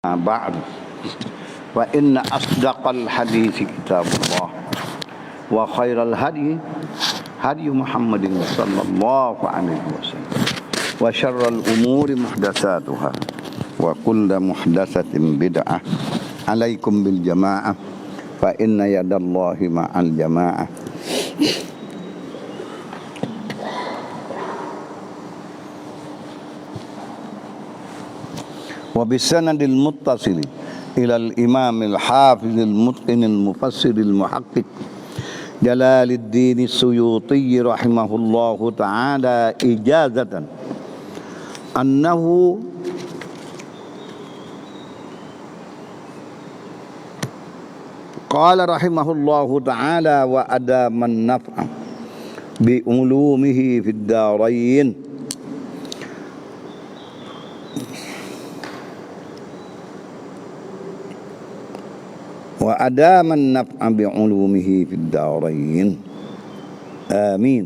بعد فإن أصدق الحديث كتاب الله وخير الهدي هدي محمد صلى الله عليه وسلم وشر الأمور محدثاتها وكل محدثة بدعة عليكم بالجماعة فإن يد الله مع الجماعة وبالسند المتصل إلى الإمام الحافظ المتقن المفسر المحقق جلال الدين السيوطي رحمه الله تعالى إجازة أنه قال رحمه الله تعالى وأدام النفع بعلومه في الدارين وأدام النفع بعلومه في الدارين آمين.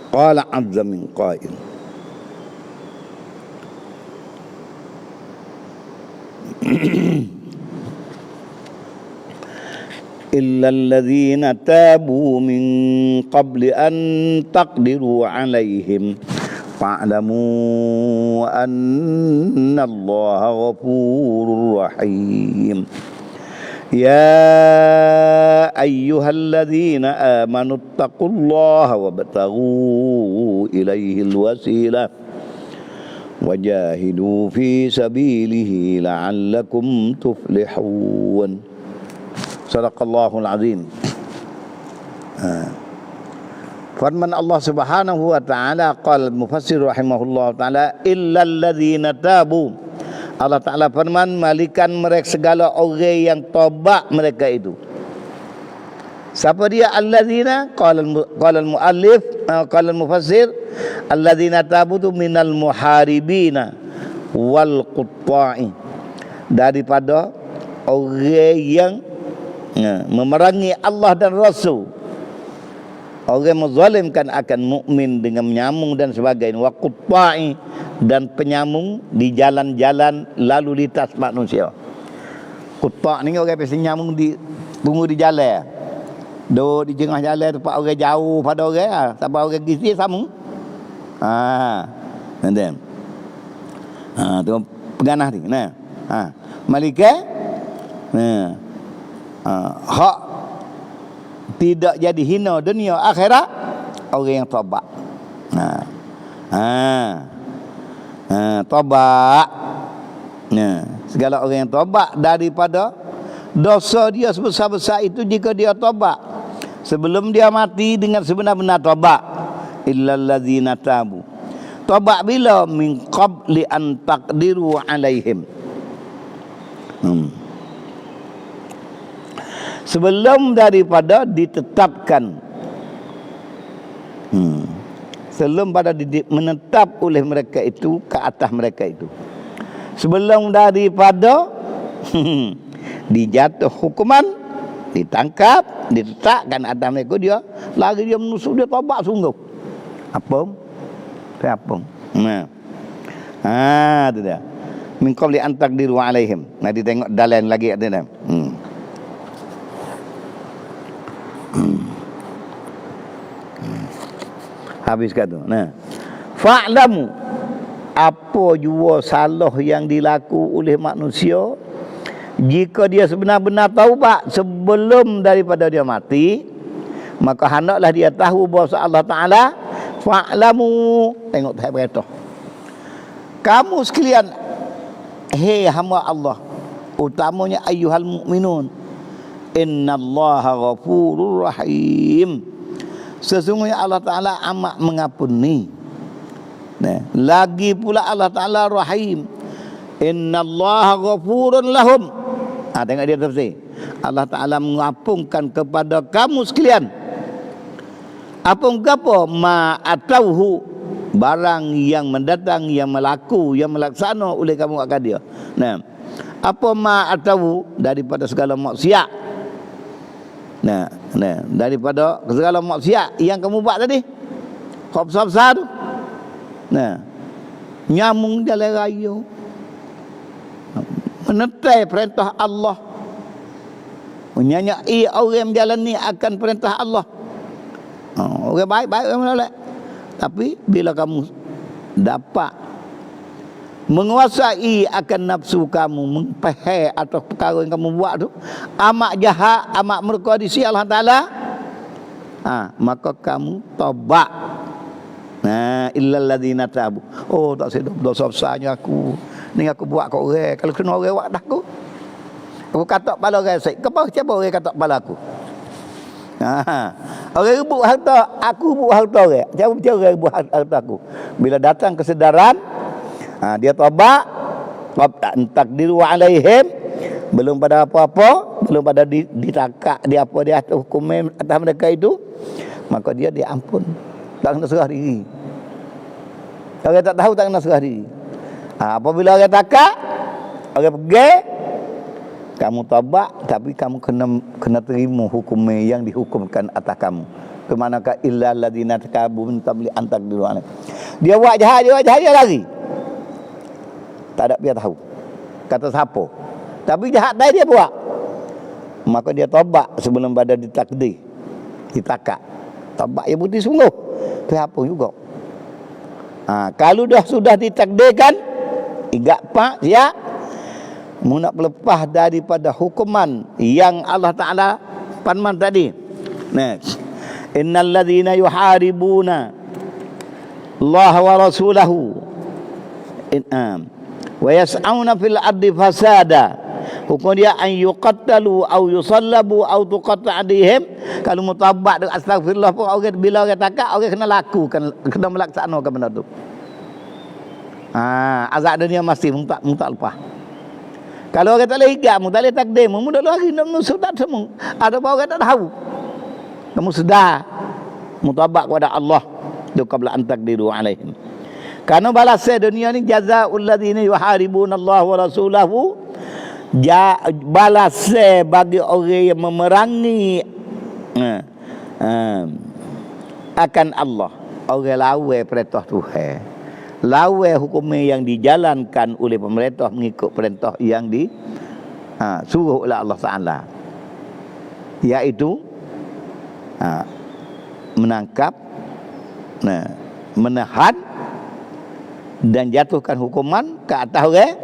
قال عز من قائل إلا الذين تابوا من قبل أن تقدروا عليهم فاعلموا أن الله غفور رحيم يا أيها الذين آمنوا اتقوا الله وابتغوا إليه الوسيلة وجاهدوا في سبيله لعلكم تفلحون صدق الله العظيم. Firman Allah Subhanahu wa taala, qala al-mufassir rahimahullah taala illal ladzina tabu. Allah taala firman malikan mereka segala orang yang taubat mereka itu. Siapa dia alladzina? Qala al-muallif qala al-mufassir alladzina tabu tu minal muharibina wal qutta'i, daripada orang yang memerangi Allah dan Rasul, orang menzalimkan akan mukmin dengan menyambung dan sebagainya, wa qutta'i, dan penyambung di jalan-jalan lalu lintas manusia. Qutta' ni orang biasa nyambung di tunggu di jalan, duduk di tengah jalan tempat orang jauh pada orang, sampai orang gizi sambung. Nanti tu peganah ni. Nah, malaikat hak tidak jadi hina dunia akhirat orang yang taubat. Taubat. Segala orang yang taubat daripada dosa dia sebesar-besar itu, jika dia taubat sebelum dia mati dengan sebenar-benar taubat, illal ladzina tabu. Taubat bila? Min qabli an taqdiru alaihim. Sebelum daripada ditetapkan, sebelum pada menetap oleh mereka itu ke atas mereka itu, sebelum daripada dijatuh hukuman, ditangkap, ditetapkan atas mereka, dia lagi dia menusuk, dia taubat sungguh. Apa? Itu dia. Min qabli an taqdiru alaihim. Nanti tengok dalam lagi ada dah. Habis kata. Fa'lamu, apa jua salah yang dilaku oleh manusia, jika dia sebenar-benar taubat sebelum daripada dia mati, maka hendaklah dia tahu bahawa Allah Ta'ala, fa'lamu, tengok tahap berita, kamu sekalian, hei hamba Allah, utamanya ayyuhal mu'minun, innallaha ghafurur rahim, sesungguhnya Allah Ta'ala amat mengampuni. Lagi pula Allah Ta'ala rahim, innallaha ghafurun lahum. Tengok dia tafsir, Allah Ta'ala mengampunkan kepada kamu sekalian. Apa ma'atauhu, barang yang mendatang, yang melaku, yang melaksana oleh kamu akan dia. Apa ma'atauhu, daripada segala maksiat. Daripada segala maksiat yang kamu buat tadi, Kau besar-besar tu. Nah, nyamung jalan raya. Menetai perintah Allah. Menyanyai orang menjalani akan perintah Allah. Orang baik-baik orang menolak. Tapi bila kamu dapat menguasai akan nafsu kamu, mempehek atau perkara yang kamu buat tu amat jahat, amat murka di sisi Allah Ta'ala, maka kamu taubat. Illal ladzina tabu. Oh, tak sedap dosa besarnya aku. Ni aku buat kat orang. Kalau kena orang buat dah aku. Aku katak kepala orang saya. Kenapa siapa orang katak kepala aku? Orang rebut harta, aku rebut harta orang. Cara orang rebut harta aku. Bila datang kesedaran, dia taubat, takdiru alaihim, belum pada apa-apa, belum pada ditakak dia apa dia atas hukum atas mereka itu, maka dia diampun. Tak kena serah diri. Orang tak tahu tak kena serah diri. Apabila orang takak, orang pergi, kamu taubat, tapi kamu kena terima hukum yang dihukumkan atas kamu. Kemanakah illal ladzina takabu min qabli an taqdiru alaihim. Dia buat jahat, dia lari. Tak ada dia tahu. Kata siapa? Tapi jahat dia buat. Maka dia taubat sebelum pada ditakdir. Ditakak. Taubat yang putih sungguh. Itu apa juga. Kalau sudah ditakdirkan, ingat pak ya, mu nak lepas daripada hukuman yang Allah Ta'ala firman tadi. Next. Innal ladzina yuharibuna Allah wa rasulahu wa yas'auna fil ardi fasada. Hukum dia an yuqattalu au yusallabu au tuqatta' adihim. Kalau mutabat dengan astagfirullah pun orang bila orang takak, orang kena lakukan, kena melaksanakan benda tu. Azab dunia masih mutak lepas. Kalau orang tak boleh hingga, tak boleh takdir, mudah lari nak musuh tak semua. Ada orang tak tahu. Kamu sedar mutabat kepada Allah tu qabla an taqdiru alaihim. Karena balasnya dunia ni jazaa'ul ladzina yuharibuna Allah wa rasulahu. Balasnya bagi orang yang memerangi akan Allah. Orang lawan perintah Tuhan, lawan hukum yang dijalankan oleh pemerintah mengikut perintah yang disuruh oleh Allah Ta'ala, iaitu menangkap, menahan dan jatuhkan hukuman ke atas orang.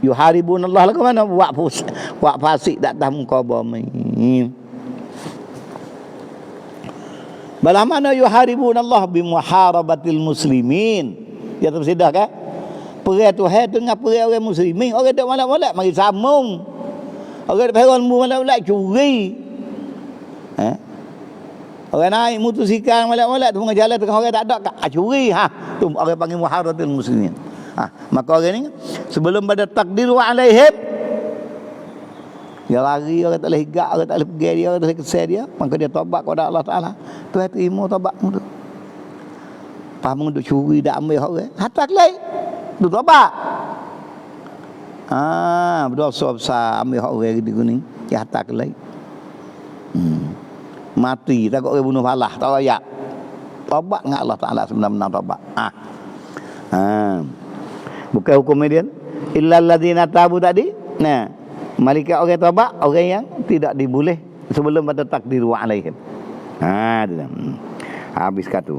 Yuharibun Allah lah ke mana? Buat fasik tak tahu muka bumi. Balah mana yuharibun Allah bimuharabatil muslimin. Dia tersedah kan? Perang Tuhan tu dengan perang orang muslimin. Orang tak malak-malak mari sambung. Orang tak perang malak-malak curi. Orang naik motosikal malak-malak tu jalan tengah orang tak ada curi. Tu orang panggil muharabatil muslimin. Maka orang ni sebelum pada takdiru alaihim, dia lari, orang tak boleh higak, orang tak boleh pergi dia, orang tak boleh kesal dia, maka dia taubat kepada Allah Ta'ala. Tuhan terima taubatmu tu. Pahamu duk curi dak ambil orang, hatak lain tu taubat. Berdosa besar ambil orang gitu ni, dia hatak lain. Mati takut orang bunuh balah, tak layak. Taubat dengan Allah Ta'ala sebenar-benar taubat. Bukan hukum median illal ladzina tabu tadi. Malaikat orang taubat, orang yang tidak diboleh sebelum pada takdiru alaihim. Habis kata.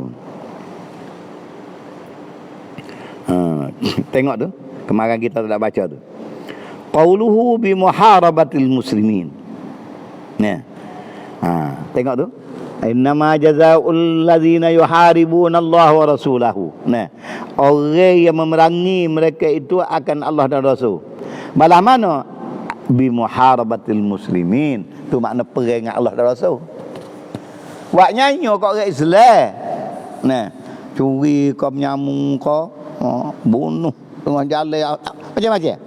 Tengok tu, kemarin kita tak baca tu. Qauluhu bi muharabatil muslimin. Tengok tu. Innama jazaa'ul ladzina yuharibuna Allah wa rasulahu. Orang yang memerangi mereka itu akan Allah dan Rasul. Malah mana? Bi muharabatil muslimin. Tu makna perang dengan Allah dan Rasul. Buat nyanyi kau orang Islam. Curi kau menyamung kau, bunuh tengah jalan macam-macam.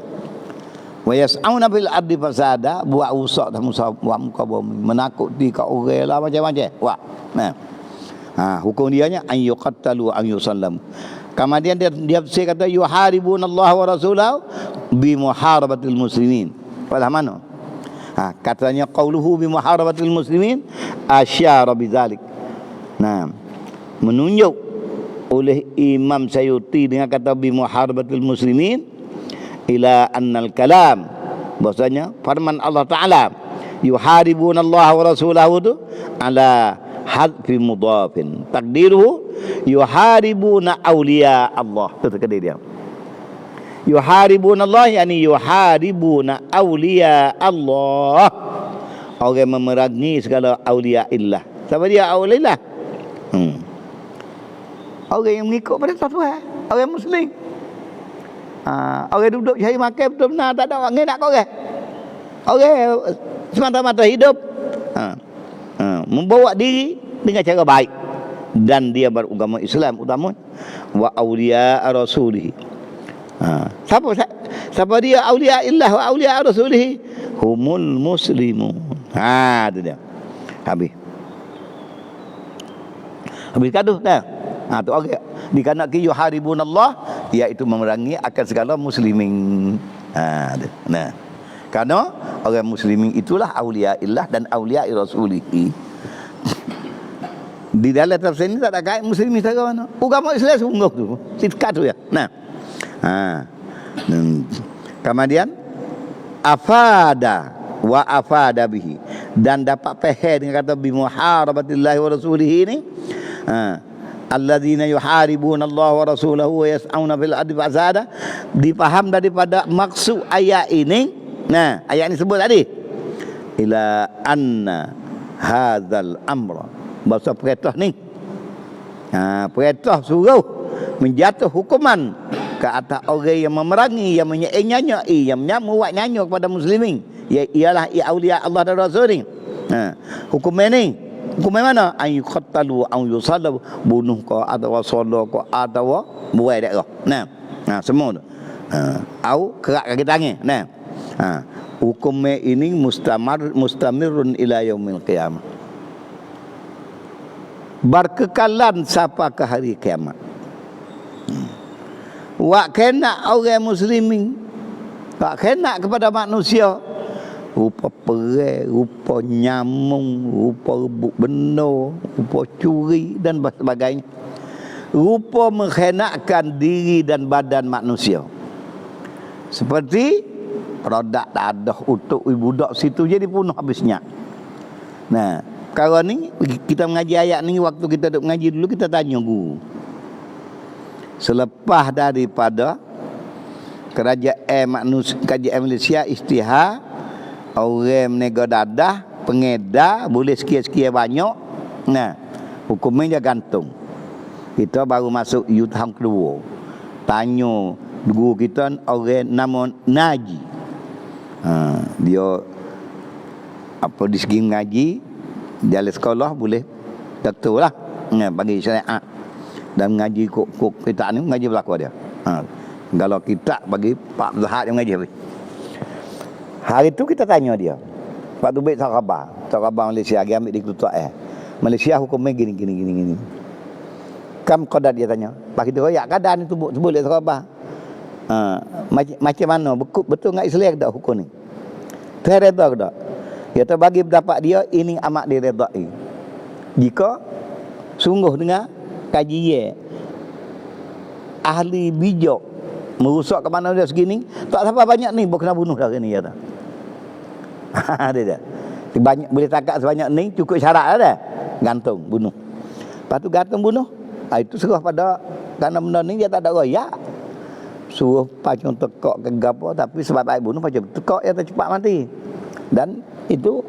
Wa yas'auna bil ardi fasada, buat rusak dah muka bumi, menakuti kat orang lah macam-macam. Hukum dianya an yuqattalu an yusallam. Kemudian dia kata yuharibun Allah wa rasulahu bi muharabatil muslimin. Pada mana? Katanya qauluhu bi muharabatil muslimin asyara bidzalik. menunjuk oleh Imam Sayuti dengan kata bi muharabatil muslimin ila annal kalam, bahasanya firman Allah Ta'ala yuharibuna Allah wa rasulahu tu ala hadfi mudhafin takdiruhu yuharibuna awliya Allah. Itu kata dia, yuharibuna Allah yani yuharibuna awliya Allah, orang memerangi segala awliya illah. Siapa dia awliya illah? Orang yang mengikut pada Tuhan, orang Muslim. Orang duduk cari makan betul benar, tak ada orang nak korang. Orang semata-mata hidup membawa diri dengan cara baik, dan dia beragama Islam utama. Wa awliya rasulih. Siapa dia awliya illah wa awliya rasulih? Humul muslimun. Itu dia. Habis gaduh dah. Tu orang dikanak ki yuharibunallah, iaitu memerangi akan segala muslimin. Nah, kerana orang muslimin itulah awliya illah dan awliya rasulih. Di dalam tafsir ini tak ada kait muslimin secara mana. Agama Islam sungguh tu. Sitkat tu ya. Nah. Kemudian afada wa afada bihi, dan dapat faham dengan kata bi muharabatillahi wa rasulihi ini. Alladzina yuharibuna Allah wa rasulahu wa yas'auna fil ardi fasada, dipaham daripada maksud ayat ini. Nah, ayat ini sebut tadi ila anna hadzal amra, bahasa perintah ni, perintah suruh menjatuh hukuman ke atas orang yang memerangi, yang menyanyai, yang membuat nyanyi kepada muslimin, ialah awliya Allah dan Rasul ni. Hukum ini, hukum mana? An yuqattalu an yusallabu, bunuh ko atau solah ko atau buai dak ko. Semua tu. Au kerak kaki tangan. Hukum ini mustamirun ila yaumil qiyamah. Berkekalan sampai ke hari kiamat. Wak kena orang muslimin, wak kena kepada manusia, rupa perang, rupa nyamung, rupa rebut benda, rupa curi dan sebagainya, rupa mengkhianatkan diri dan badan manusia. Seperti produk dadah untuk budak situ jadi bunuh habisnya. Nah, kalau ni kita mengaji ayat ni, waktu kita duduk mengaji dulu kita tanya guru. Selepas daripada kerajaan Malaysia istihar, orang menega dadah, pengedar boleh sekian-sekian banyak. Nah, hukumnya gantung. Kita baru masuk tahun kedua. Tanya guru kita orang nama Naji. Dia apa di segi mengaji, dalam sekolah boleh doktor lah. Bagi syariat. Dan mengaji kok kitab ni mengaji berlaku dia. Kalau kitab bagi Pak Zahat yang mengaji. Hari tu kita tanya dia. Waktu baik Sarawak Malaysia lagi ambil di Ketua Malaysia hukumnya gini. Kam qadar dia tanya. Pak kita royak keadaan itu boleh Sarawak. Macam mana betul enggak Islam dak hukum ni? Tereda ke tak? Kita bagi pendapat dia ini amat diredai. Jika sungguh dengan kajian ahli bijak merusak ke mana dia segini, tak sampai banyak ni kena bunuh dah ni kata. Dia banyak boleh takak sebanyak ni cukup syarat dah, gantung bunuh. Lepas tu gantung bunuh, itu serah pada kerana benda ni dia tak ada royak. Suruh pacung tekak ke gapo, tapi sebab air bunuh pacung tekak dia cepat mati. Dan itu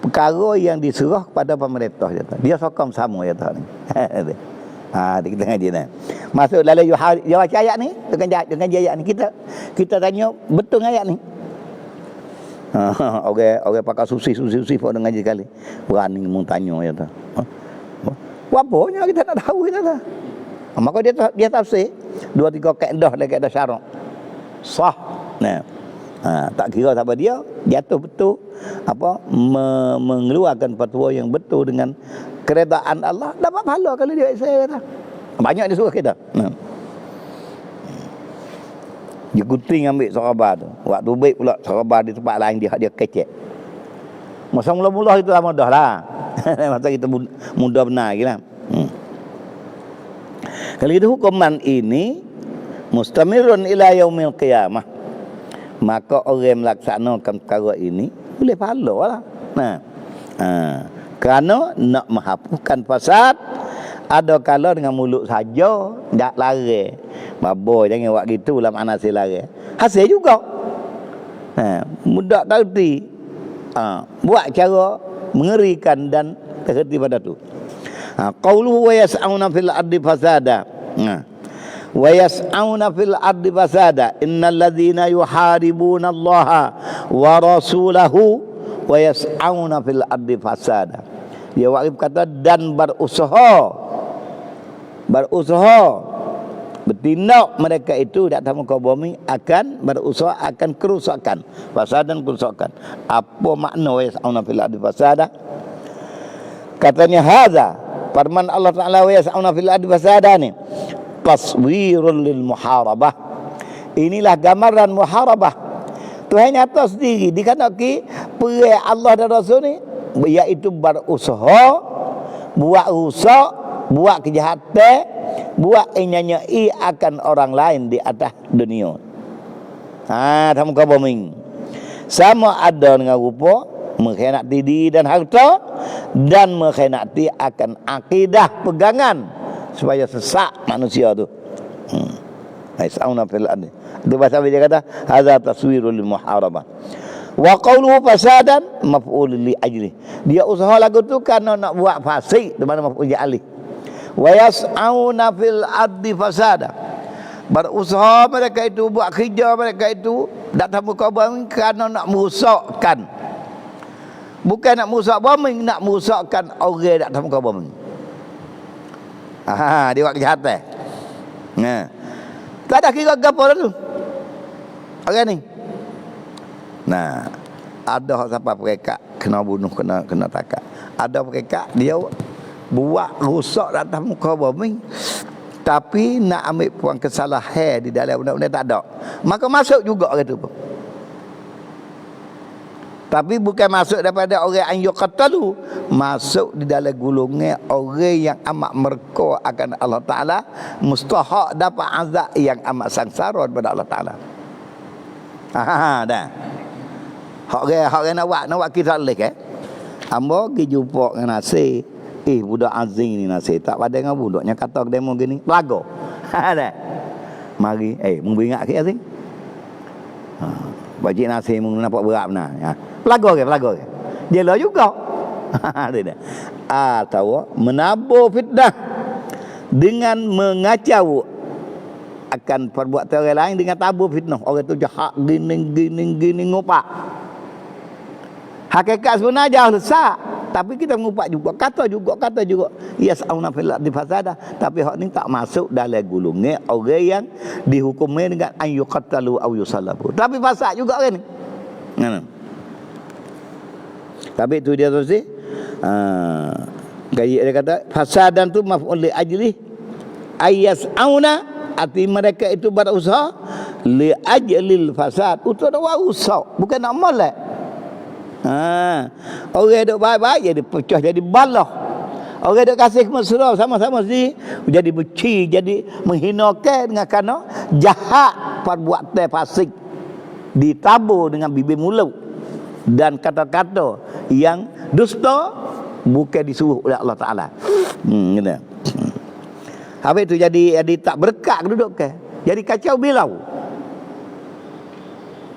perkara yang diserah kepada pemerintah dia sokong sama dia tahu ni. Kita ngaji ni. Masuk dalam jawab ayat ni dengan ayat ni kita tanya betul ayat ni. Orang pakai susi pun dengan ngaji kali. Berani mun tanya ya ta. Apanya kita tak tahu kita ta. Maka dia tafsir 2-3 kaedah dan kaedah syarak. Sah. Nah. Tak kira siapa dia jatuh betul mengeluarkan fatwa yang betul dengan keredaan Allah, dapat pahala kalau dia saya kata. Banyak dia suruh kita. Dia gunting ambil sahabat tu. Waktu baik pula sahabat di tempat lain dia kecek. Masa mula-mula itu lama dah lah. Masa kita muda benar lagi lah. Kalau itu hukuman ini mustamirun ila yaumil qiyamah, maka orang melaksanakan perkara ini boleh pahala lah. Kerana nak menghapuskan fasad, ada kala dengan mulut saja tak lari. Babo jangan buat gitu lah, makna hasil lari. Hasil juga. Mudah terhenti. Buat cara mengerikan dan terhenti pada tu. Qauluhu wa yas'auna fil ardi fasada. Wa yas'auna fil ardi fasada. Innal ladzina yuharibuna Allah wa rasulahu wa yas'auna fil ardi fasada. Dia wakil kata dan berusaha bertindak mereka itu di atas muka bumi akan berusaha akan kerusakan, fasadan kerusakan. Apa makna wa yas'auna fil ardi fasada? Katanya hadza firman Allah Taala wa yas'auna fil ardi fasada ni taswirul lil muharabah. Inilah gambaran muharabah. Tuhan nyata sendiri dikatakan perang Allah dan Rasul ni iaitu berusaha buat rusak, buat kejahatan, buat nyanyai akan orang lain di atas dunia. Tamu kau bumi sama ada dengan rupa mengkhianati diri dan harta, dan mengkhianati akan akidah pegangan supaya sesak manusia tu. Aisauna fil ardi. Itu bahasa dia kata hadza taswirul lil muharabah. Wa qawluhu fasadan maf'ul li ajli. Dia usaha lagu tu kerana nak buat fasik, di mana maf'ul li ajli. Wa yas'auna fil ardi fasada. Berusaha mereka itu, buat kerja mereka itu datang muka bumi kerana nak merosakkan. Bukan nak merosak bumi, nak merosakkan orang datang muka bumi. Dia buat kejahatan. Tak ada kira gapo tu. Orang ni. Ada siapa perekat kena bunuh, kena takak. Ada perekat dia buat rosak atas muka bumi, tapi nak ambil puan kesalahan di dalam undang-undang tak ada. Maka masuk juga orang tu. Tapi bukan masuk daripada orang yang yuqatalu, masuk di dalam golongan orang yang amat merka akan Allah Taala, mustahak dapat azab yang amat sangsara daripada Allah Taala. Dah. Hak orang nak buat kita lek Hamba pergi jumpa dengan nasi. Budak Azing ni nasi tak pada dengan budaknya kata ke demo gini. Pelago. Dah. Mari mung ingat ke Azing? Bajik nasi mung nampak berat benar. Pelago ke? Dia lah juga. Dia. Atau menabur fitnah dengan mengacau akan perbuatan orang lain dengan tabur fitnah. Orang tu jahat gini ngopak. Hakikat sebenarnya jauh besar, tapi kita mengupak juga, kata juga yas'auna fil ardi fasada, tapi hak ni tak masuk dalam golongan orang yang dihukumi dengan an yuqattalu aw yusallabu. Tapi fasad juga orang ni. Tapi itu dia tu sih. Gaya dia kata fasadan tu maf'ul li ajli ayas'auna, arti mereka itu berusaha li ajlil fasad, untuk nak rusak, bukan nak molek. Orang duk baik-baik jadi pecah, jadi balah. Orang duk kasih mesra sama-sama sendiri jadi benci, jadi menghinakan dengan kerana jahat perbuatan fasik ditabur dengan bibir mulut dan kata-kata yang dusta bukan disuruh oleh Allah Taala. Gitu. Habis itu jadi tak berkat duduk ke. Jadi kacau bilau.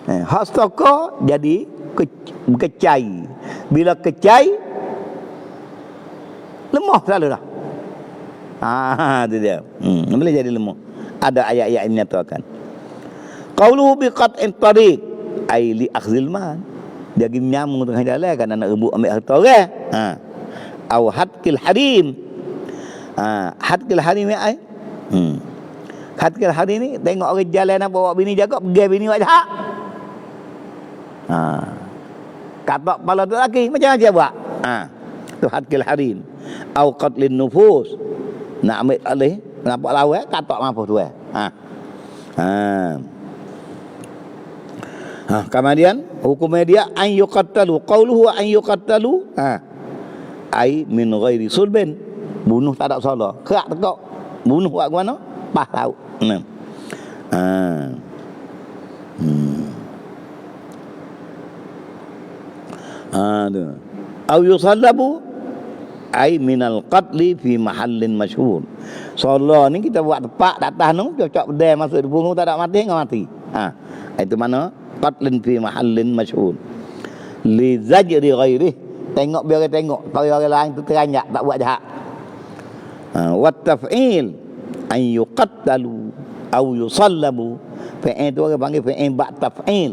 Hak stoko jadi kecai. Bila kecai lemah selalu dah. Itu dia. Boleh jadi lemah. Ada ayat-ayat ini nyatakan. Qauluhu biqat'in tariq ai li akhzil mal. Dia pergi nyamuk tengah jalan kan nak rebut ambil harta orang. Au hadkil harim. Hadkil harim ni ai. Hadkil harim ni tengok orang jalan nak bawa bini jaga, pergi bini buat jahat. Katak kepala tu lelaki macam mana dia buat? Tu hadkil harim. Au qatlin nufus. Nak ambil alih, nampak lawan, katak mampus tu. Kemudian hukumnya dia an yuqattalu, qauluhu an yuqattalu ai min ghairi sulbin, bunuh tak ada salah, kerak tekak Bunuh buat ke mana? Pas laut. Nah. Tu. Au yusallabu ai minal qatli fi mahallin masyhur. Solah ni kita buat tepak kat atas tu, cocok pedai masuk di punggung tak ada mati enggak mati. Itu mana? Qatlin fi mahallin masyhur. Li zajri ghairi. Tengok biar dia tengok, kalau orang lain tu teranjak tak buat jahat. Wa taf'il an yuqattalu au yusallabu. Fa'il tu orang panggil fa'il ba' taf'il.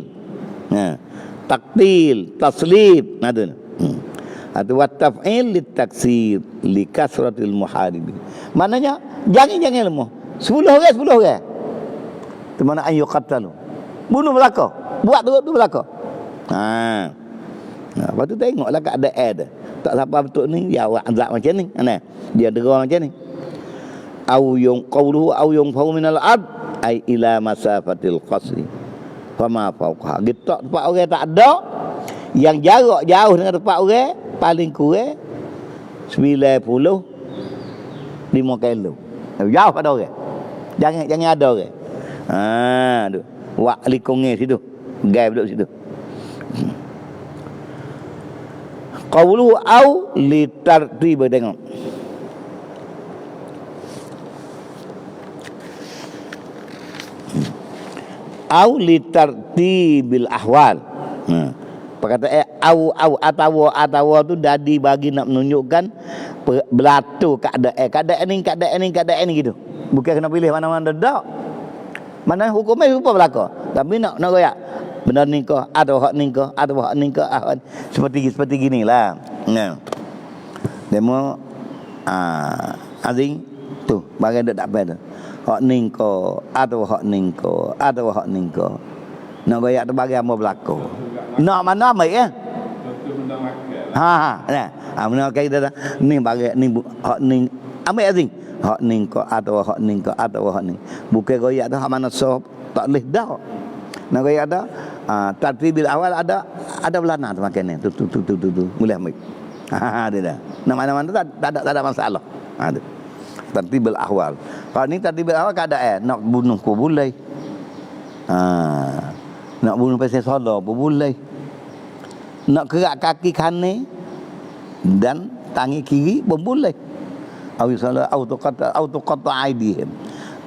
Taktil, taslib, tu. Atau wa taf'il litaksir li kasratil muharibi. Maknanya jangan lemah. 10 orang. Tu mana an yuqattalu. Bunuh belaka. Buat tu belaka. Lepas tu tengoklah keadaan dia. Tak siapa betul ni, dia awak azab macam ni. Dia derah macam ni. Au yung qawluhu au yung fau minal ad ai ila masafatil qasri. Fama fauqha. Gitu tempat orang tak ada, yang jarak jauh dengan tempat orang paling kurang 95 kilo. Jauh pada orang. Jangan ada orang. Tu. Wak likongnya situ. Gai duduk situ. Qawluhu au li tartib, tengok. Au li tartibil ahwal. Perkataan au atau tu dadi bagi nak menunjukkan belatu keadaan ni gitu. Bukan kena pilih mana-mana dak. Mana hukumnya rupa belaka. Tapi nak royak benar ni kau atau hak ni kau atau hak ni kau seperti ginilah. Demo azing tu bagai dak apa tu. Hak ni kau atau hak ni kau atau hak ni kau. Nak royak tu bagi apa berlaku. Nak mana mai benar kita ni bagi ni hak ni ambil azing. Hak ni kau atau hak ni kau atau hak ni. Bukan royak tu hak mana so tak boleh dah. Nak royak ada tartibil awal ada belana tu makan ni. Tu boleh ambil. Dia dah. Nak mana-mana tak ada masalah. Tu. Tartibil awal. Kalau ni tartibil awal keadaan nak bunuh pun boleh. Nak bunuh pasal solat pun boleh. Nak kerak kaki kanan dan tangi kiri pun boleh. Au salat auto qata aidihim.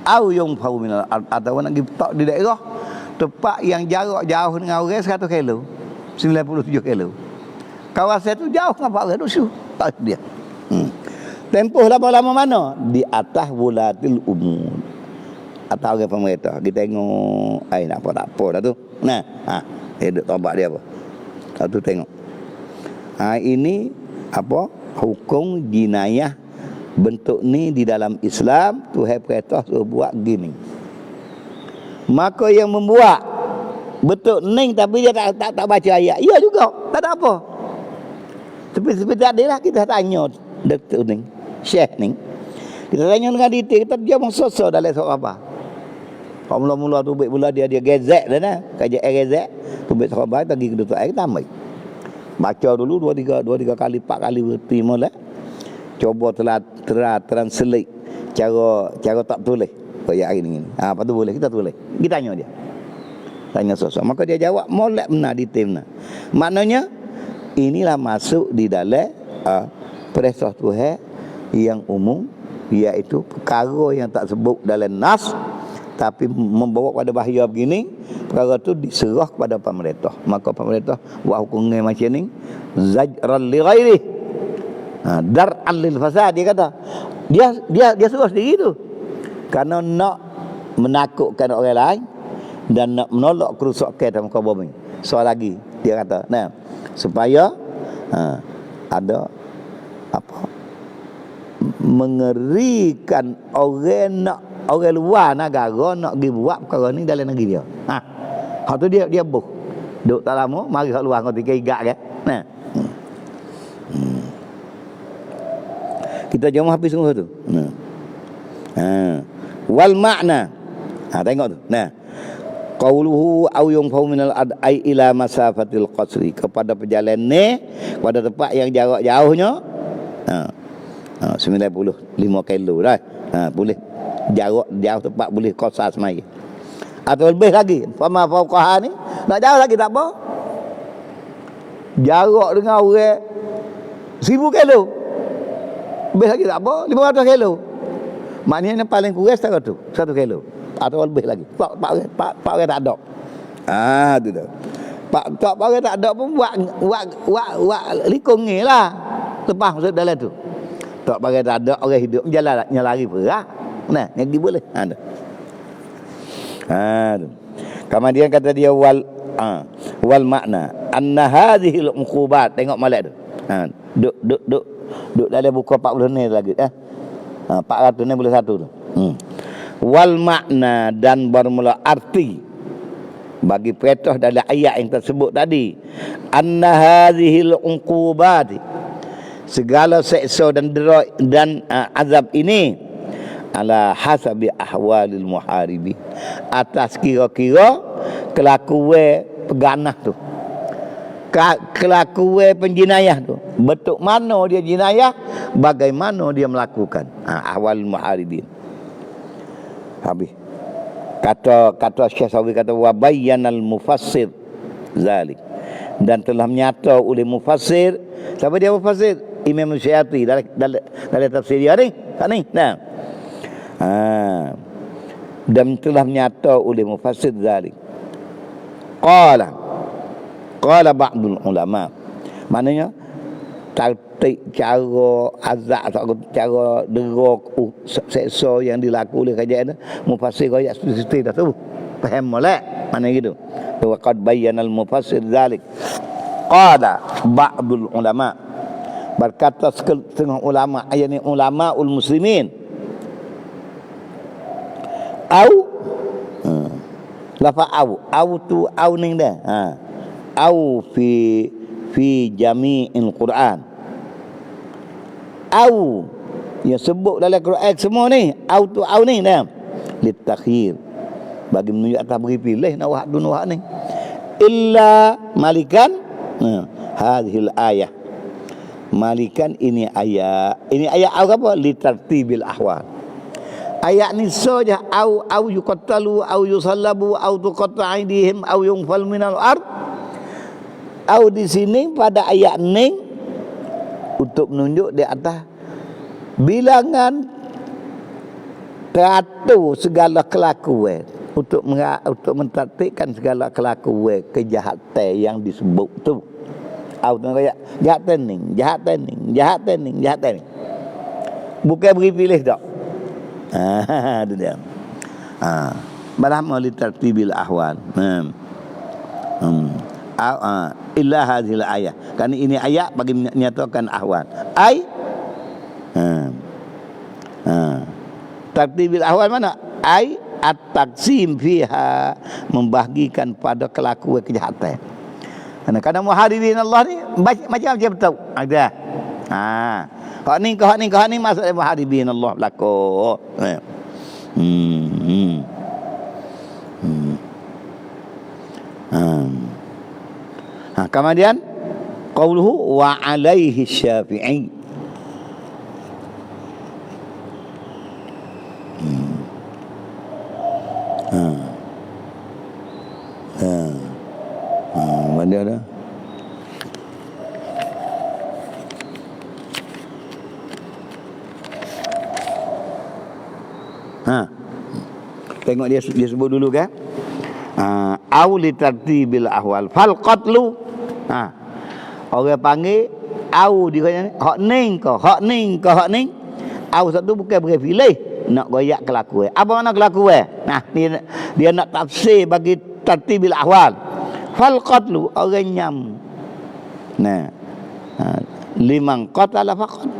Au yunfau minal atau nak gitak di daerah tempat yang jarak jauh dengan orang 100 kilo, 97 kilo. Kawasan tu jauh dengan orang tu tak dia. Tempoh lama-lama mana? Di atas wulatil umur. Atau orang pemerintah. Kita tengok nak apa dah tu. Duk tombak dia apa? Satu tengok. Ini apa? Hukum jinayah bentuk ni di dalam Islam Tuhan perintah suruh buat gini. Maka yang membuat betul ning tapi dia tak baca ayat. Ya juga, tak ada apa. Seperti tadi lah kita tanya Dr. Ning, Syekh Ning. Kita tanya dengan detail, kita dia mengsoso dalam surah apa. Kalau mula-mula tu bila dia gezek dah nah, kajian gezek, tu bet surah apa pergi ke Dr. Air kita ambil. Baca dulu 2 3 kali 4 kali berhenti mula. Coba translate cara tak tulis. Kayak hari ni. Apa tu boleh kita tulis. Kita tanya dia. Tanya sosok. Maka dia jawab molek benar detail benar. Maknanya inilah masuk di dalam perintah Tuhan yang umum, iaitu perkara yang tak sebut dalam nas tapi membawa pada bahaya begini, perkara tu diserah kepada pemerintah. Maka pemerintah buat hukumnya macam ni, zajran li ghairi. Dar'an lil fasad, dia kata. Dia suruh sendiri tu. Kerana nak menakutkan orang lain dan nak menolak kerusakan dalam muka bumi. Soal lagi dia kata, supaya ada apa? Mengerikan orang luar negara nak pergi buat perkara ni dalam negeri dia. Hak tu dia buh. Duk tak lama mari hak luar kau tiga igak kan. Kita jemaah habis semua tu. Wal makna. Tengok tu. Qauluhu au yunfau minal adai ila masafatil qasri, kepada perjalanan ni pada tempat yang jarak jauhnya 95 kilo dah. Boleh jarak jauh tempat boleh qasas mai. Atau lebih lagi, fama fauqaha ni nak jauh lagi tak apa. Jarak dengan orang 1000 kilo. Lebih lagi tak apa, 500 kilo. Maknanya paling kurang 100 kilo. Atau lebih lagi. Pak orang tak ada. Tu dah. Pak orang tak ada pun buat likung ni lah. Lepas masuk dalam tu. Tak orang tak ada, orang hidup jalan nyalari perah. Nah, yang boleh. Kemudian kata dia wal makna anna hadhil uqubat. Tengok malak tu. Duk dalam buku 40 ni lagi 400 ni boleh satu tu. Wal makna dan bermula arti bagi perintah dalam ayat yang tersebut tadi, anna hadhil uqubat, segala seksa dan azab ini ala hasabi ahwalil muharibi, atas kira-kira kelakuan peganah tu, kelakuan penjenayah tu, bentuk mana dia jenayah, bagaimana dia melakukan. Ahwal muharibin. Habis kata Syekh Sawi kata wa bayyanal mufassir zalik, dan telah menyata oleh mufassir. Siapa dia mufassir? Imam Syafi'i dalam tafsir dia ni. Kat ni. Dan telah menyata oleh mufassir zalik. Qala ba'dul ulama. Maknanya cara azab atau cara derok seksa yang dilaku oleh kerajaan, mufassir ayat seperti dah tu. Faham molek mana gitu. Wa qad bayyana al mufassir zalik. Qala ba'dul ulama, berkata setengah ulama, ayat ni ulamaul muslimin, lafaz au tu au ning dah. Au fi jami'il Quran. Au yang sebut dalam Quran semua ni, au tu au ni dah. Litakhir, bagi menunjuk atas beri pilih nak wahak dun wahak ni. Illa malikan hadhil ayah. Malikan ini ayat au apa? Litartibil ahwal. Ayat ni saja au yuqattalu au yusallabu au tuqatta aydihim au yunfal minal ard. Au di sini pada ayat ni untuk menunjuk di atas bilangan teratur segala kelakuan, untuk mentertibkan segala kelakuan kejahatan yang disebut tu. Au tu kayak jahat ni. Bukan beri pilih tak. Itu dia. Malah mau litartibil ahwal. Illa hadhil ayat. Kerana ini ayat bagi menyatakan ahwal. Tartibil ahwal mana? At-taqsim fiha, membahagikan pada kelakuan kejahatan. Kerana muharibin Allah ni macam-macam betul. Ada. Hak ni masuk dalam muharibin Allah berlaku. Kemudian qauluhu wa alaihi Syafi'i. Mana ada? Tengok dia sebut dulu kan. Au li tartibil ahwal fal qatlu. Orang panggil au dia kata hak ning. Au satu bukan beri pilih, nak goyak kelakuan. Apa makna kelakuan? Dia nak tafsir bagi tartibil ahwal. Fal qatlu, orang nyam. Liman qatala faqat.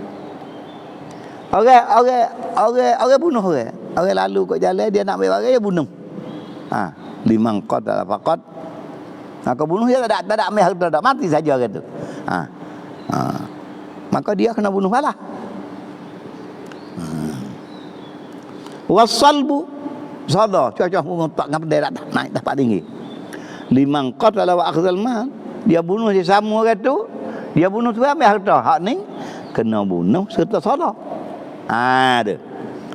Orang bunuh orang. Orang lalu kat jalan dia nak ambil barang dia bunuh. Liman qatala faqat. Kau bunuh dia tak ada ambil harta, tak mati saja orang tu. Maka dia kena bunuh balah. Wasalbu sada, cuaca mengotak ngap dia tak naik dapat tinggi. Liman qatala wa akhzal mal, dia bunuh dia sama orang tu, dia bunuh tu ambil harta. Hak ni kena bunuh serta sada. Ada.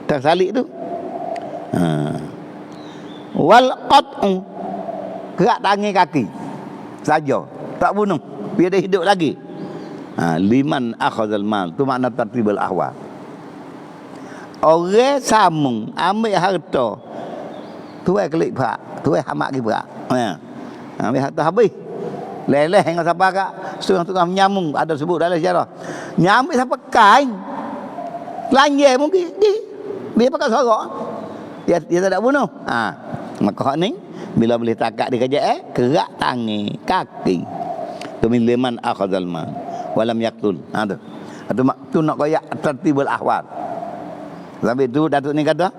tersalik tu. Wal qat'u, kerak tangan kaki saja, tak bunuh, biar dia hidup lagi. Liman akhadzal mal, tu makna tartibul ahwal. Orang sambung ambil harta, tuai kelik berak, tuai hamak ki berak. Ambil harta habis. Leleh dengan siapa kak? Setengah-setengah menyambung, ada sebut dalam sejarah. Nyamuk siapa kain. Lanjir mungkin dia pakai sorok. Dia tak ada bunuh. Maka hak ni bila boleh takat dia kerja kerak tangan, kaki. Kemiliman akhadzal mal walam yaqtul. Tu nak koyak tertibul ahwal. Sampai itu Datuk ni kata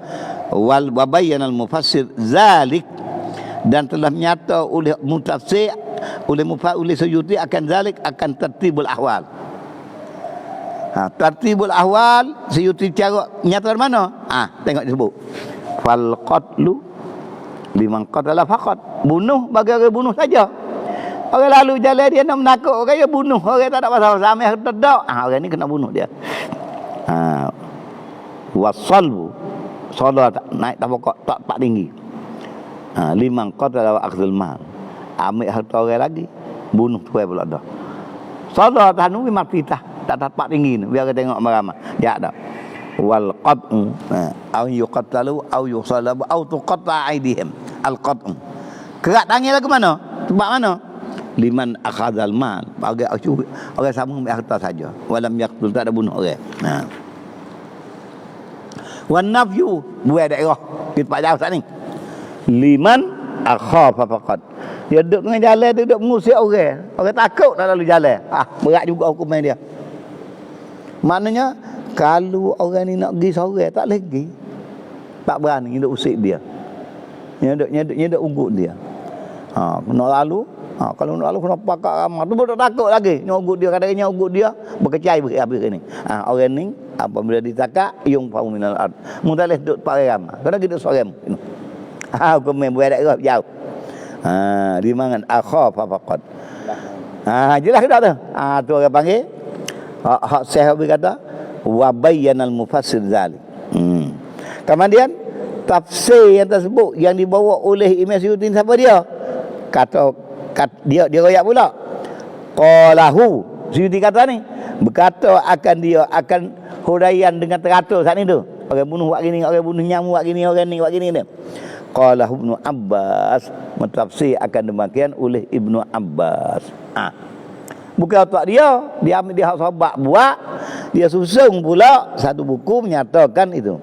wal bayanal mufassir zalik, dan telah nyata oleh mutafsir oleh Suyuti akan zalik, akan tertibul ahwal. Tertibul ahwal Suyuti cara nyata mana? Tengok disebut fal qatlu liman qatala faqat, bunuh bagi orang bunuh saja. Orang lalu jalan dia nak menakut orang, dia bunuh orang, tak ada pasal samai terdak. Orang ni kena bunuh dia. Wasalbu solat naik tak pokok tak tinggi. Liman qatala wa akhdhul mal, ambil harta orang lagi bunuh tuai pula dah. Solat anu memang pitah tak tapak tinggi ni, biar kita tengok ramai. Ya dah. Wal qat'u au yuqtalu au yusalabu au tuqatta aidihim. Al qat'u, kerak tangan lagu mana? Tempat mana? Liman akhadzal mal, bagi orang sama ambil harta saja. Walam yaqtul, tak ada bunuh orang. Wan nafyu, buat daerah di tempat jauh saat ni. Liman akhafa faqat, dia duduk tengah jalan, dia duduk mengusik orang. Orang takut tak lalu jalan. Berat juga hukuman dia. Maknanya kalau orang ni nak pergi seorang tak lagi, tak berani duduk usik dia. Nyeduk ugut dia. Kena lalu. Kalau nak lalu kena pakak ramah tu betul takut lagi. Nyogut dia, kadang-kadang nyogut dia berkecai habis ni. Orang ni apabila ditakak yung fau minal ard, mudalih duduk pak ramah. Kadang kita sorem. Hukum buat dak jauh. Di mangan akhafa faqad. Jelas dah tu. Tu orang panggil hak Syekh kata wa bayyanal mufassir zalik. Kemudian tafsir yang tersebut yang dibawa oleh Imam Suyuti, siapa dia? Dia royak pula. Qalahu, Suyuti kata ni berkata akan dia akan huraian dengan teratur saat ni tu. Orang bunuh buat gini, orang bunuh nyamuk buat gini, orang ni buat gini ni. Qalahu Ibnu Abbas, mentafsir akan demikian oleh Ibnu Abbas. Bukan otak dia ambil dia hak sahabat buat, dia susun pula satu buku menyatakan itu.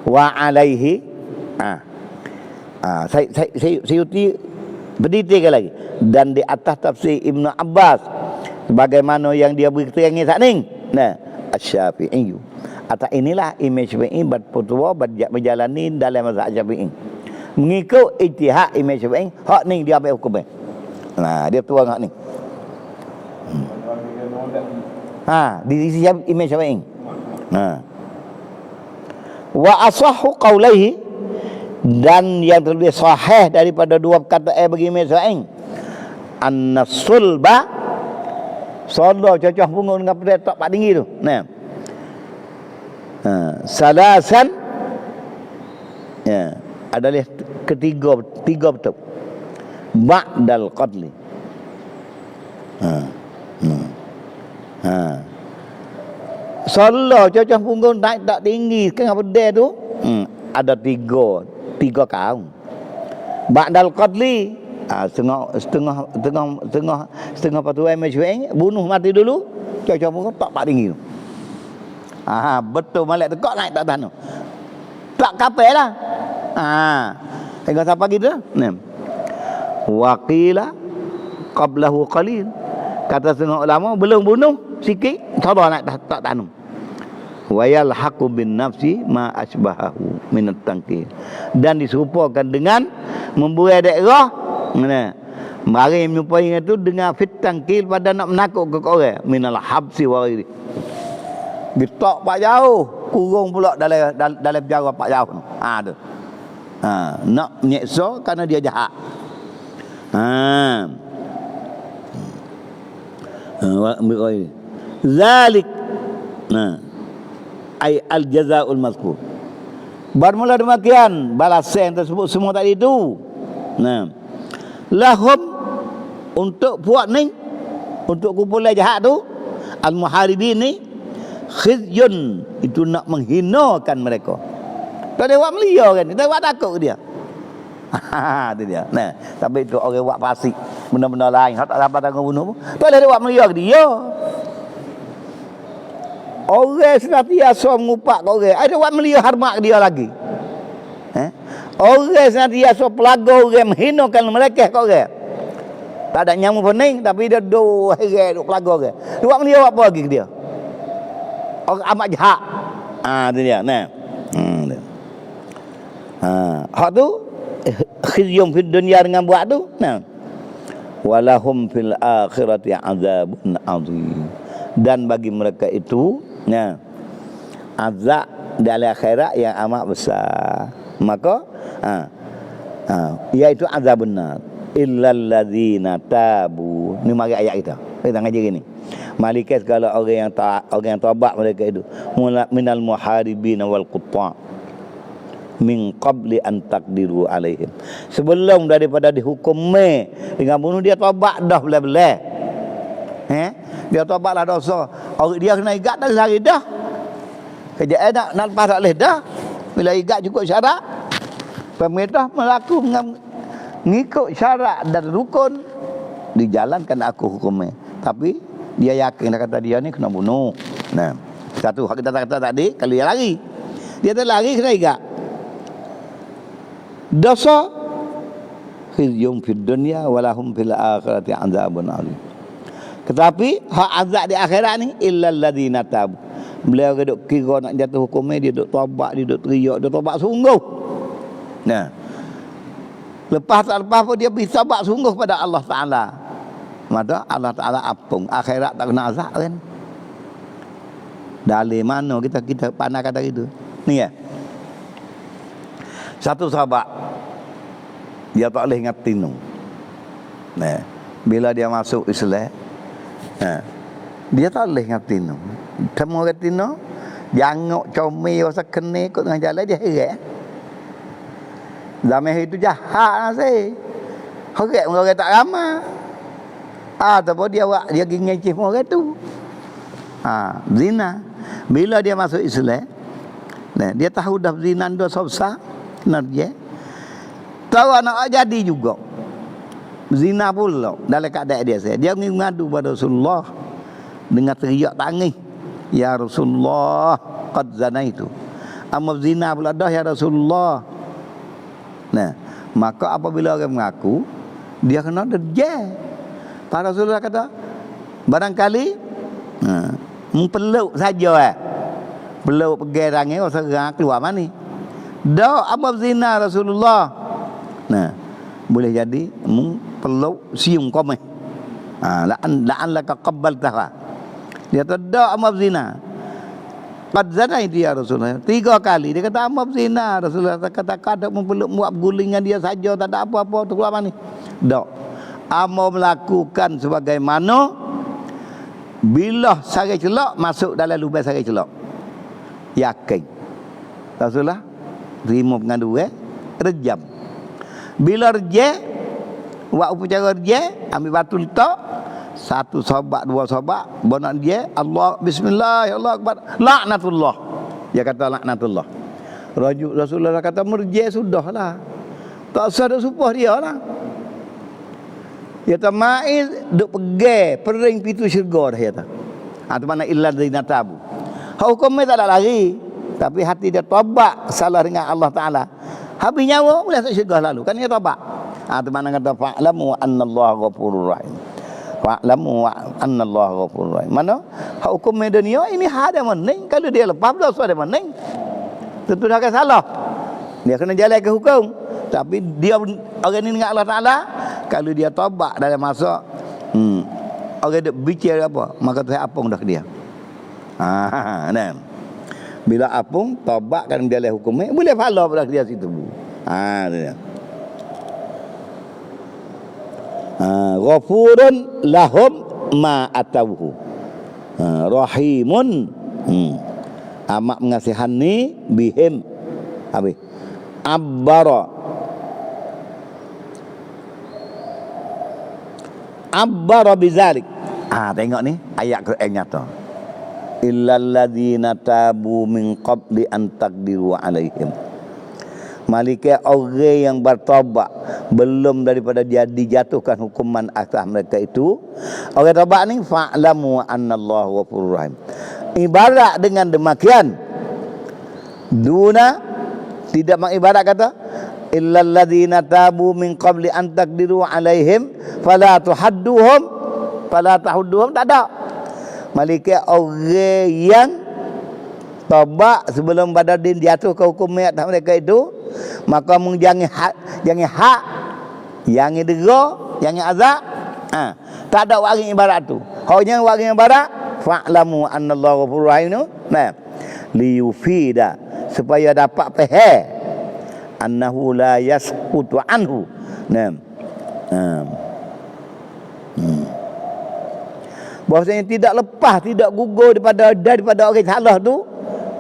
Wa alaihi Suyuti berdetailkan lagi, dan di atas tafsir Ibnu Abbas bagaimana yang dia beri keterangan saat ni. Asy-Syafi'i, atas inilah Imam Syafi'i berfatwa berjalani dalam mazhab Syafi'i, mengikut ijtihad Imam Syafi'i. Hak ni dia ambil hukum. Dia tuang hak ni. Di sisi Imam Syafi'i. Wa asahhu qaulaihi, dan yang terlebih sahih daripada dua perkataan bagi Imam Syafi'i, an-sulba, solah cocok punggung dengan pedai tak tinggi tu. Salasan, adalah tiga betul. Ba'dal qatli. Solah cocok punggung naik tak tinggi dengan pedai tu, ada tiga kaum. Ba'dal qatli, setengah patuai Masyu'ing bunuh mati dulu, cocok punggung tak tinggi tu. Betul malak tekak naik tak tahan tu. Tak kapal lah. Tengok siapa gitu. Waqila qablahu qalil, kata setengah ulama belum bunuh sikit, sabar naik tak tahan. Wa yalhaqu bin nafsi ma asbahahu min at-tankir, dan diserupakan dengan membuai daerah mari menyupai itu dengan fit-tankil, pada nak menakut ke orang minal habsi wa ghairi. Getak pak jauh, kurung pula dalam penjara pak jauh. Tu. Nak menyeksa kerana dia jahat. Zalik ay al-jazaa'ul mazkur. Bermula demikian balasan tersebut semua tadi itu. Nah, lahum untuk puak ni, untuk kumpulan jahat tu, al-muharibin ni, khizyun, itu nak menghinakan mereka. Tak ada buat melia kan, kita buat takut dia. Itu dia. Nah, tapi itu orang buat fasik, benda-benda lain, hak tak dapat tanggung bunuh pun. Tak ada buat melia ke dia. Orang senantiasa mengupak ke orang, ada buat melia hormat ke dia lagi. Orang senantiasa pelaga orang, menghinakan mereka ke orang. Tak ada nyamu pening, tapi dia duk heran, duk pelaga orang. Dia buat melia apa lagi ke dia? Orang amat jahat. Itu dia. Nah. Hak tu khizyum fid dunya dengan buat tu. Nah. Walahum fil akhirati azabun azim. Dan bagi mereka itu, nah, azab di akhirat yang amat besar. Maka iaitu azabun nar illal ladzina tabu. Ni mari ayat kita ngaji gini. Malaikat segala orang yang taubat mereka itu minal muharibin wal qutta min qabli an taqdiru alaihim. Sebelum daripada dihukum dengan bunuh dia taubat dah belah-belah. Dia taubatlah dosa. Orang dia kena igat dah sehari dah. Kerja nak lepas tak boleh dah. Bila igat cukup syarat, pemerintah mengikut syarat dan rukun, dijalankan aku hukumnya. Tapi dia yakin, dia kata dia ni kena bunuh. Nah, satu hak kita kata tadi, kalau dia lari, dia lari kena igat. Dosa khizyum fid dunya walahum fil akhirati azabun azim. Tetapi hak azab di akhirat ni illal ladzina tabu. Beliau duk kira nak jatuh hukumnya, dia duk taubat, dia duk teriak, dia taubat sungguh. Nah, lepas pun dia bisa taubat sungguh pada Allah Ta'ala. Maka Allah Ta'ala apung. Akhirat tak kena azab kan. Dari mana kita pandai kata itu? Ni ya. Satu sahabat, dia tak boleh ingat tinu. Nah, bila dia masuk Islam, dia tak boleh ingat tinu. Kamu orang tinu, jangok comel rasa kena ikut tengah jalan, dia heret. Zaman itu jahat nasi. Heret orang tak ramai. Ataupun dia pergi ngeceh orang tu. Zina. Bila dia masuk Islam, dia tahu dah zina dosa besar. Benar dia. Tahu anak jadi juga. Zina pula dalam keadaan dia. Dia mengadu pada Rasulullah dengan teriak tangis. Ya Rasulullah, qad zanaitu. Amma zina pula dah ya Rasulullah. Nah, maka apabila orang mengaku, dia kena derjah. Para Rasulullah kata, barangkali peluk saja peluk pegang rangai orang serang keluar mana. Dah apa zina Rasulullah. Nah, boleh jadi peluk siung komeh. La'an laka qabbaltaha. Dia kata dah apa zina. Qad zanaitu ya Rasulullah. 3 kali dia kata apa zina. Rasulullah kata kada mempeluk buat gulingan dia saja, tak ada apa-apa tu keluar mana. Dak. Amo melakukan sebagaimana bila sarai celak masuk dalam lubang sarai celak. Yakin. Rasulullah terima pengadu rejam. Bila rejam, buat upacara rejam, ambil batu letak, 1 sahabat, 2 sahabat, bonak dia, Allah bismillah, ya Allah akbar, laknatullah. Dia kata laknatullah. Rasulullah kata merjam sudahlah. Tak usah dak supah dia lah. Dia kata ma'il duk pegang pering pintu syurga dah dia kata. Itu mana illa dzina tabu. Hukumnya tak ada lari, tapi hati dia taubat salah dengan Allah Taala. Habis nyawa boleh masuk syurga lalu. Kan dia taubat. Itu mana kata fa'lamu annallaha ghafurur rahim. Fa'lamu annallaha ghafurur rahim. Mana hukum dunia ini ada mening, kalau dia lepas dosa ada mening. Tentu dia akan salah. Dia kena jalan ke hukum. Tapi dia orang ini dengan Allah Taala, kalau dia taubat dalam masa orang dia bicara apa, maka saya apung dah ke dia. Nah. Bila apung taubat kan dia leh hukumnya, boleh follow pada dia situ. Dia. Ghafurun lahum ma atauhu. Rahimun. Amat mengasihani bihim Habis. Abbara. Abbara bizalik. Tengok ni ayat Quran nyata. Illal ladzina tabu min qabli an taqdiru alaihim. Malaikat orang yang bertaubat belum daripada dia dijatuhkan hukuman atas mereka itu. Orang taubat ni fa'lamu annallahu ghafurur rahim. Ibarat dengan demikian, duna tidak mengibarat kata illal ladzina tabu min qabli an taqdiru alaihim fala tahudduhum tak ada. Malaikat orang yang taubat sebelum Badardin jatuh ke hukum atas mereka itu, maka mung jangan hak, jangan dera, jangan azab. Tak ada waring ibarat tu. Hanya waring ibarat fa'lamu annallahu ghafurur rahim tu. Nah, liyufida supaya dapat faham annahu la yasqutu anhu. Nah. Bahasanya tidak lepas, tidak gugur daripada orang salah tu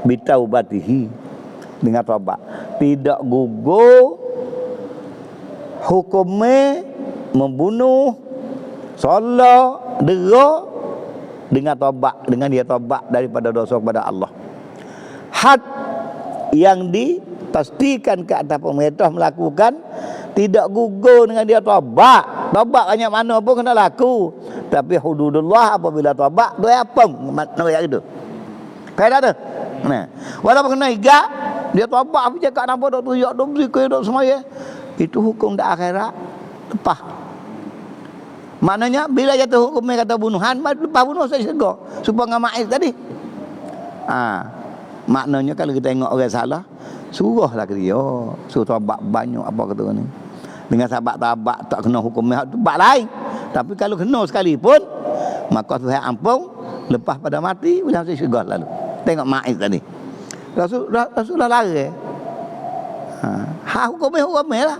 bitaubatihi, dengan taubat. Tidak gugur hukumnya membunuh, salah, dera dengan taubat, dengan dia taubat daripada dosa kepada Allah. Had yang dipastikan ke atas pemerintah melakukan tidak gugur dengan dia taubat. Taubat banyak mana pun kena laku. Tapi hududullah apabila taubat dia apa? Makna itu. Kaedah tu. Nah, walaupun kena igak, dia taubat apa cakap nampak dok tuyuk dok zikir dok semaya. Itu hukum dak akhirat lepas. Maknanya bila jatuh hukumnya kata bunuhan, lepas bunuh saya segera supaya ngamais tadi. Maknanya kalau kita tengok orang salah, suruhlah ke dia, suruh taubat banyak apa kata ni. Dengan sahabat taubat tak kena hukumnya taubat lain. Tapi kalau kena sekalipun, maka Tuhan ampun lepas pada mati boleh masuk syurga lalu. Tengok Maiz tadi. Rasulullah lari. Hukumnya lah.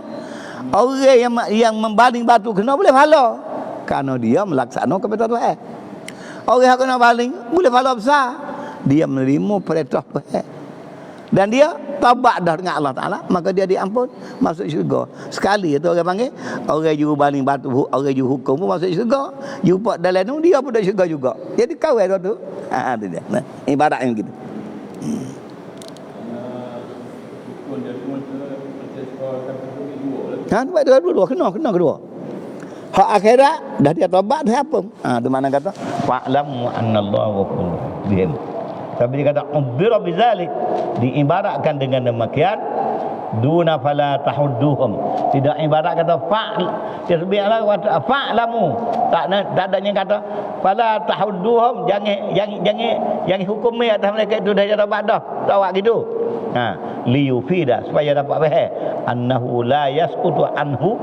Orang yang membaling batu kena boleh pahala kerana dia melaksanakan perintah Tuhan. Orang yang kena baling boleh pahala besar. Dia menerima perintah Tuhan. Dan dia taubat dah dengan Allah Ta'ala, maka dia diampun, masuk syurga. Sekali itu orang panggil, orang juru baling batu, orang juru hukum pun masuk syurga. Jumpa dalam tu, dia pun dah syurga juga. Jadi kawal tu. Itu dia. Nah, ibarat yang gitu. Dua, kena kedua. Hak akhirat, dah dia taubat, dah apa? Itu mana kata? Fa'lamu annallahu ghafurur rahim. Tapi dia kata ubbira bizalik, diibaratkan dengan demikian, duna fala tahudduhum. Tidak ibarat kata fa'l, tasbihlah kata fa'lamu. Tak ada yang kata fala tahudduhum, jangan hukumi atas mereka itu dah ada dah. Tawak gitu. Liyufida supaya dapat faham annahu la yasqutu anhu.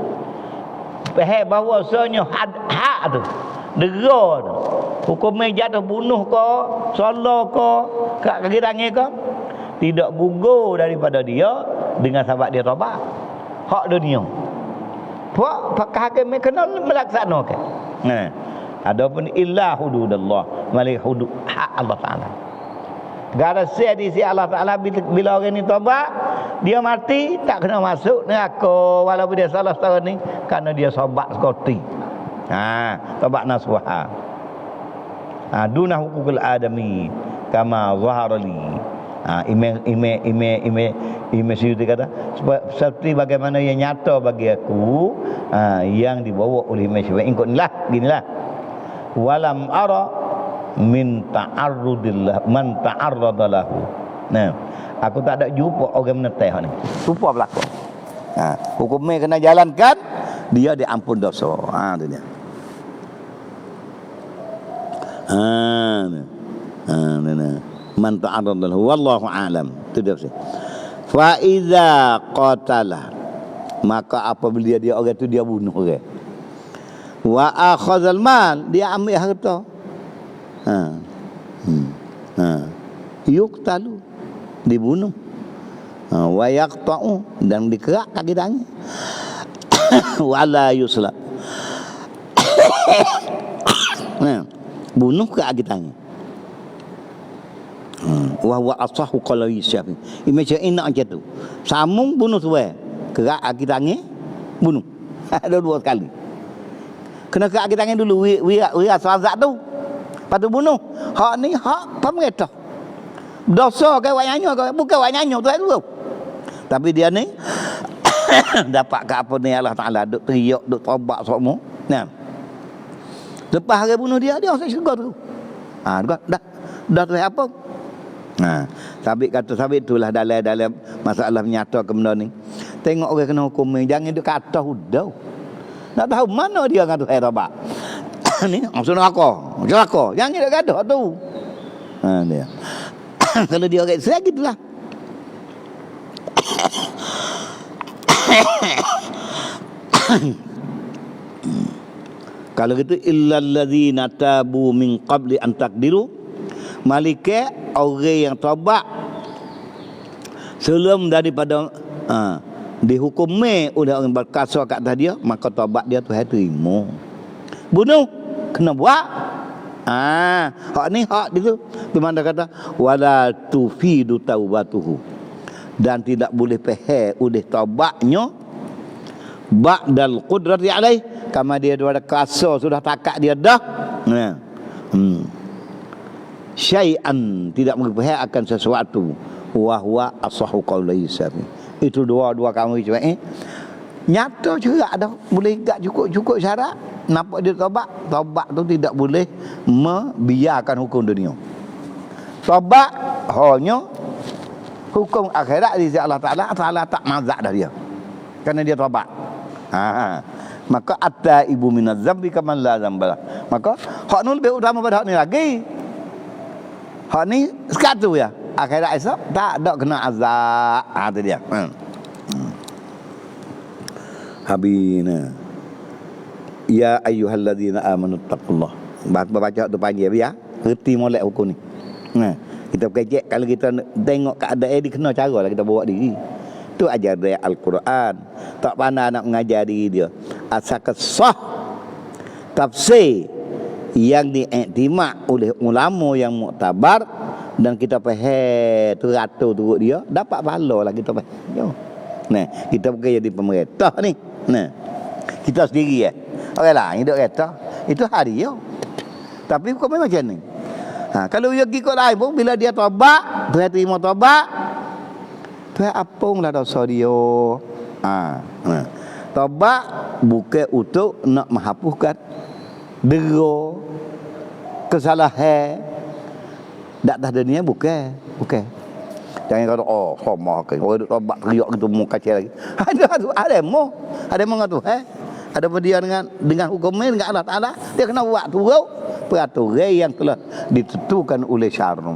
Faham bahawasanya hak tu, dera tu, hukumnya jatuh bunuh ke, salah ke, kat kaki tangan ke, tidak gugur daripada dia dengan sebab dia taubat. Hak dunia. Pak hakim kena melaksanakan. Adapun illa hududullah, malik hudud hak Allah Taala. Gara di sisi Allah Taala bila orang ni taubat, dia mati tak kena masuk neraka walaupun dia salah setahun ni kerana dia taubat sekoti. Taubat nasuha. Duna hukukul adami kama zahara li. Ime Syuuti kata seperti bagaimana yang nyata bagi aku yang dibawa oleh Imam Syuuti. Ginilah. Walam ara min ta'arrudillah man ta'arradalahu. Aku tak ada jumpa orang meneteh ni. Sumpah berlaku. Hukumnya kena jalankan, dia diampun dosa. Itu dia. Man ta'arradalahu wallahu alam. Itu dia. Fa iza qatala, maka apabila dia orang tu dia bunuh orang. Wa akhazal mal, dia ambil harta. Yuqtalu, dibunuh. Wa yaqta'u, dan dikerak kaki tangan. Wala yusla. Bunuh ke kaki tangan. Wa huwa asahu qalawi syafi. Image enak je tu. Sambung bunuh tuai. Kerak kaki tangan bunuh. Ada dua kali. Kena kerak kaki tangan dulu wi asazat tu. Lepas tu bunuh. Hak ni hak pemerintah. Dosa ke wak nyanyo ke bukan wak nyanyo tu tu. Tapi dia ni dapat ke apa ni Allah Taala duk teriak duk taubat semua. Nah. Lepas hari bunuh dia masuk syurga tu. Dah tu apa? Sabit kata sabit itulah dalam masalah menyatakan benda ni. Tengok orang kena hukum ni, jangan duk kata hudah. Nak tahu mana dia kata taubat. Ni maksud neraka. Neraka. Jangan duk kata tu. Dia. Kalau dia orang Islam gitulah. Kalau gitu illal ladzina tabu min qabli an taqdiru, malika orang yang taubat sebelum daripada dihukumi oleh orang berkuasa kat atas dia, maka taubat dia Tuhan terima. Bunuh kena buat. Hak ni hak dia tu. Memang dia kata wala tufidu taubatuhu, dan tidak boleh peheh oleh taubatnya ba'dal qudrati alaih, kama dia ada kuasa sudah takat dia dah. Syai'an, tidak boleh peheh akan sesuatu. Wa huwa asahu qaulai sami. Itu dua kamu cuba nyata juga dah boleh gak cukup syarat. Nampak dia taubat tu tidak boleh membiarkan hukum dunia. Taubat hanya hukum akhirat di sisi Allah Taala tak mazak dah dia. Kerana dia taubat. Maka atta ibu minaz zambi kaman la zambala. Maka hak ni lebih utama pada hak ni lagi. Hak ni sekatu ya. Akhirat esok tak ada kena azab. Tu dia. Habina. Ya ayyuhalladzina amanu taqullah. Baca tu panggil biar reti molek hukum ni. Kita kejek kalau kita tengok keadaan dia kena cara lah kita bawa diri. Tu ajar dia Al-Quran. Tak pandai nak mengajar diri dia. Asalkan sah tafsir yang diiktimak oleh ulama yang muktabar, dan kita faham teratur turut dia, dapat pahala lah kita faham. Kita bukan jadi pemerintah ni. Kita sendiri orang lain hidup kata itu hari yo. Tapi hukum macam ni. Kalau dia ikut lain pun bila dia taubat, Tuhan terima taubat, Tuhan apunglah dosa dia. Taubat bukan untuk nak menghapuskan dera kesalahan dak dah dunia, bukan. Jangan kata sama ke orang duk taubat teriak gitu muka kacau lagi. Ada mo ngatu ada dia dengan hukumnya dengan Allah Taala, dia kena buat turut peraturan yang telah ditentukan oleh syar'u.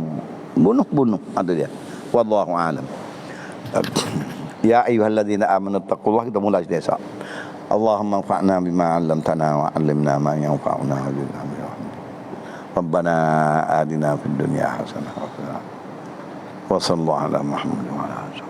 Bunuh ada dia. Wallahu a'lam. Ya ayyuhalladzina amanu taqullaha, kita mulai desa. Allahumma anfa'na bima 'allamtana wa 'allimna ma yanfa'una wa zidna min rahmatik. Rabbana atina fid dunya hasanah wa fil akhirati wa sallallahu ala Muhammad wa ala alihi.